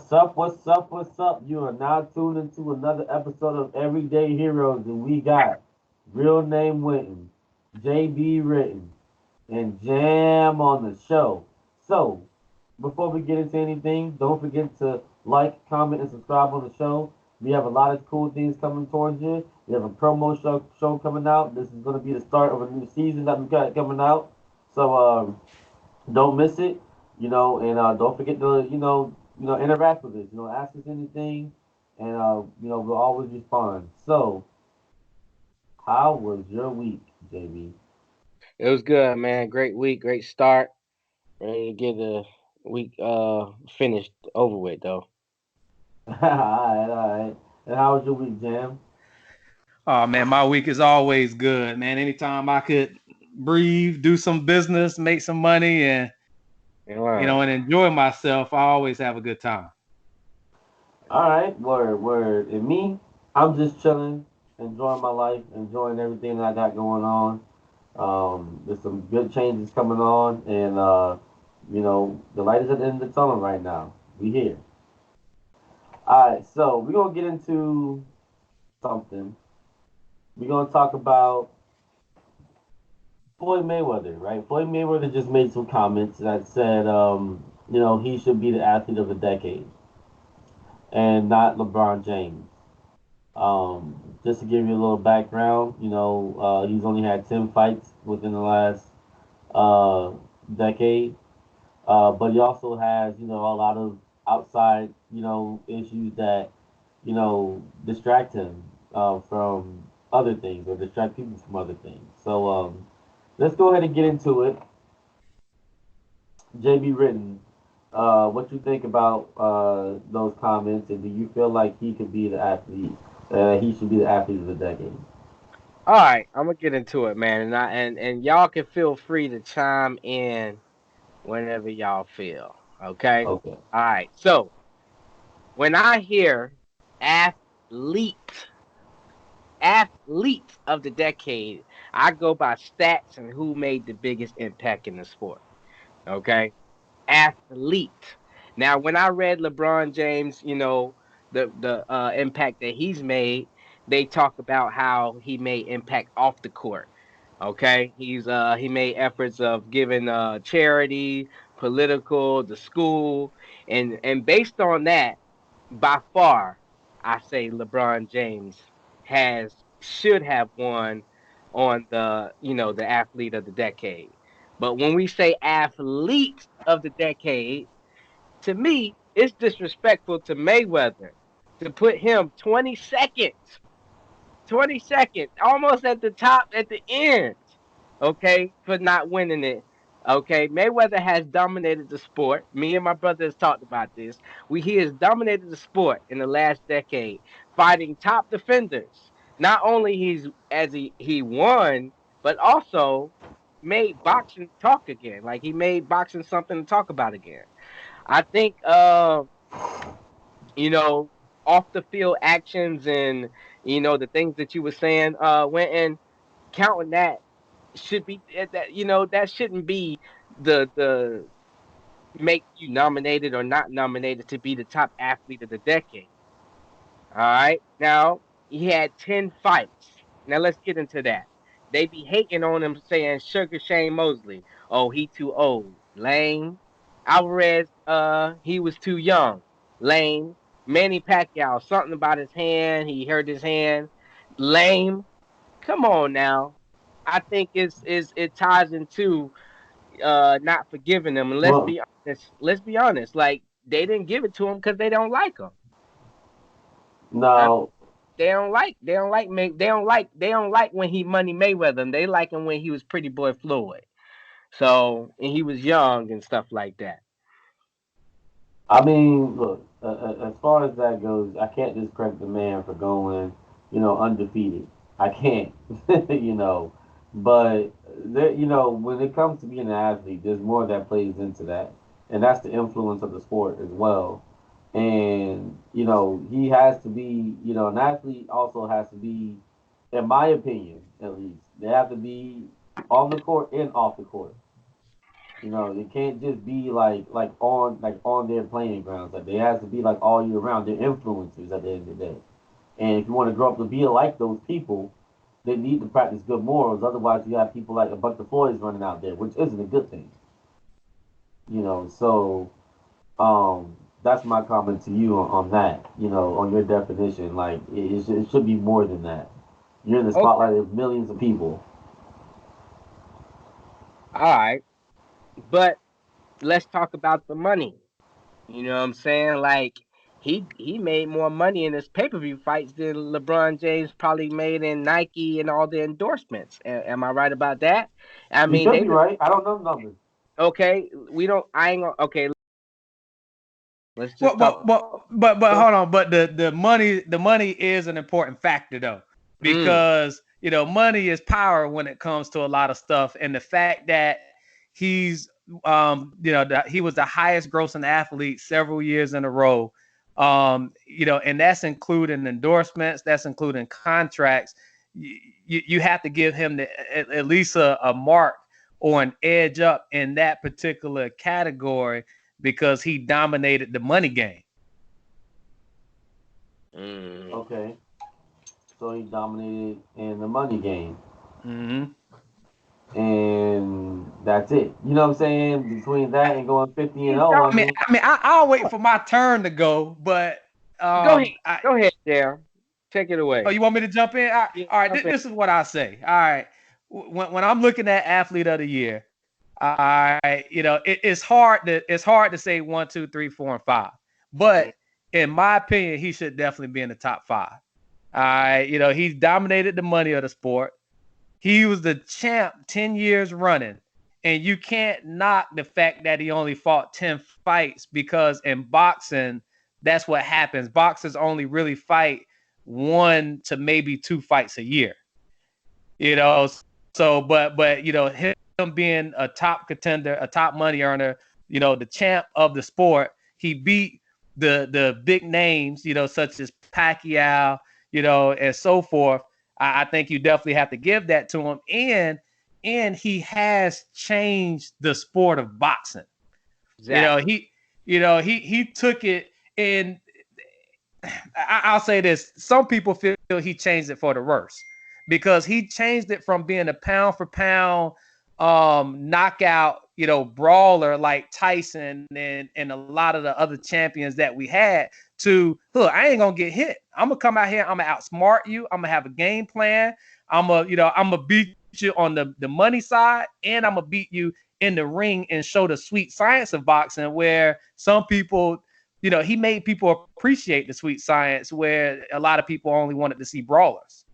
What's up? What's up? What's up? You are now tuned into another episode of Everyday Heroes, and we got real name Wynton, JB written, and Jam on the show. So, before we get into anything, don't forget to like, comment, and subscribe on the show. We have a lot of cool things coming towards you. We have a promo show coming out. This is going to be the start of a new season that we got coming out. So, don't miss it, and don't forget to, interact with us. Ask us anything, and we'll always respond. So, how was your week, JB? It was good, man. Great week, great start. Ready to get the week finished over with though. All right, all right. And how was your week, Jam? Oh man, my week is always good, man. Anytime I could breathe, do some business, make some money, and And learn. and enjoy myself, I always have a good time. All right, word, word. And me, I'm just chilling, enjoying my life, enjoying everything that I got going on. There's some good changes coming on, and the light is at the end of the tunnel right now. We here. All right, so we're gonna get into something. We're gonna talk about Floyd Mayweather, right? Floyd Mayweather just made some comments that said, he should be the athlete of the decade and not LeBron James. Just to give you a little background, he's only had 10 fights within the last uh, decade. But he also has, a lot of outside, issues that, distract him from other things or distract people from other things. So let's go ahead and get into it. JB Written, what you think about those comments, and do you feel like he could be the athlete? He should be the athlete of the decade. All right, I'm gonna get into it, man, and y'all can feel free to chime in whenever y'all feel. Okay. Okay. All right. So when I hear athlete, athlete of the decade, I go by stats and who made the biggest impact in the sport. Okay. Athlete. Now, when I read LeBron James, the impact that he's made, they talk about how he made impact off the court. Okay, he made efforts of giving charity, political, the school, and based on that, by far, I say LeBron James has should have won on the athlete of the decade. But when we say athlete of the decade, to me, it's disrespectful to Mayweather to put him 20 seconds, almost at the top, at the end, okay, for not winning it. Okay, Mayweather has dominated the sport. Me and my brother has talked about this. He has dominated the sport in the last decade, fighting top defenders. Not only he won, but also made boxing talk again. Like he made boxing something to talk about again. I think you know, off the field actions and the things that you were saying, went and counting that should be that that shouldn't be the make you nominated or not nominated to be the top athlete of the decade. All right. Now he had 10 fights. Now let's get into that. They be hating on him saying Sugar Shane Mosley. Oh, he too old. Lame. Alvarez, he was too young. Lame. Manny Pacquiao, something about his hand. He hurt his hand. Lame. Come on now. I think it ties into not forgiving him. And let's Well, be honest. Let's be honest. Like they didn't give it to him because they don't like him. now, They don't like when he Money Mayweather. And they like him when he was Pretty Boy Floyd. So and he was young and stuff like that. I mean, look, as far as that goes, I can't discredit the man for going, undefeated. I can't, you know, but there, when it comes to being an athlete, there's more that plays into that, and that's the influence of the sport as well. And he has to be, an athlete also has to be, in my opinion, at least, they have to be on the court and off the court. You know, it can't just be like on their playing grounds. Like, they has to be like all year round. They're influencers at the end of the day. And if you want to grow up to be like those people, they need to practice good morals. Otherwise, you have people like a bunch of Floyds running out there, which isn't a good thing. You know, so that's my comment to you on that. You know, on your definition, like it should be more than that. You're in the Okay, spotlight of millions of people. all right, but let's talk about the money. You know what I'm saying? Like he made more money in his pay-per-view fights than LeBron James probably made in Nike and all the endorsements. Am I right about that? I You mean, could they be right. I don't know the numbers. okay. We don't. I ain't gonna. Okay, let's Well, just talk. well, well, but hold on. But the money is an important factor though, Mm, because money is power when it comes to a lot of stuff, and the fact that he's he was the highest grossing athlete several years in a row, and that's including endorsements, that's including contracts. You have to give him at least a mark or an edge up in that particular category because he dominated the money game. mm. Okay, so he dominated in the money game, Mm-hmm. and that's it. You know what I'm saying? Between that and going 50-0, I I mean, mean, I'll wait for my turn to go, but Go ahead. I, Go ahead, Darren. Take it oh, away. you want me to jump in? Yeah, All right, jump in. this is what I say. All right, when I'm looking at athlete of the year, all right, it's hard to say 1, 2, 3, 4, and 5, Mm, but in my opinion, he should definitely be in the top 5. All right, he's dominated the money of the sport. He was the champ 10 years running. And you can't knock the fact that he only fought 10 fights because in boxing, that's what happens. Boxers only really fight 1 to maybe 2 fights a year. You know, so him being a top contender, a top money earner, the champ of the sport, he beat the big names, such as Pacquiao, and so forth. I think you definitely have to give that to him, and he has changed the sport of boxing. You know, exactly. he he took it, and I'll say this: some people feel he changed it for the worse because he changed it from being a pound for pound knockout, brawler like Tyson and a lot of the other champions that we had to look. I ain't gonna get hit. I'm gonna come out here. I'm gonna outsmart you. I'm gonna have a game plan. I'm gonna beat you on the money side, and I'm gonna beat you in the ring and show the sweet science of boxing, where some people he made people appreciate the sweet science where a lot of people only wanted to see brawlers.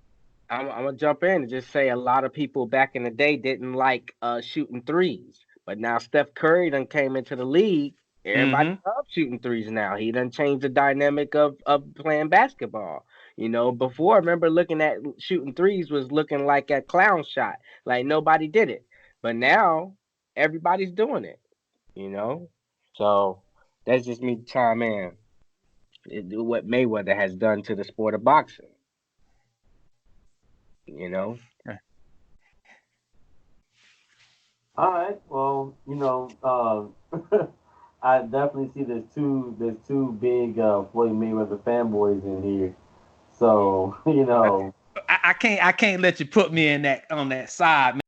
I'm gonna jump in and just say a lot of people back in the day didn't like shooting threes, but now Steph Curry done came into the league. Everybody Mm-hmm. loves shooting threes now. He done changed the dynamic of playing basketball. You know, before I remember looking at shooting threes was looking like a clown shot, like nobody did it. But now everybody's doing it. You know, so that's just me chime in. What Mayweather has done to the sport of boxing. You know. all right. Well, I definitely see there's two big Floyd Mayweather fanboys in here. So I can't let you put me in that on that side,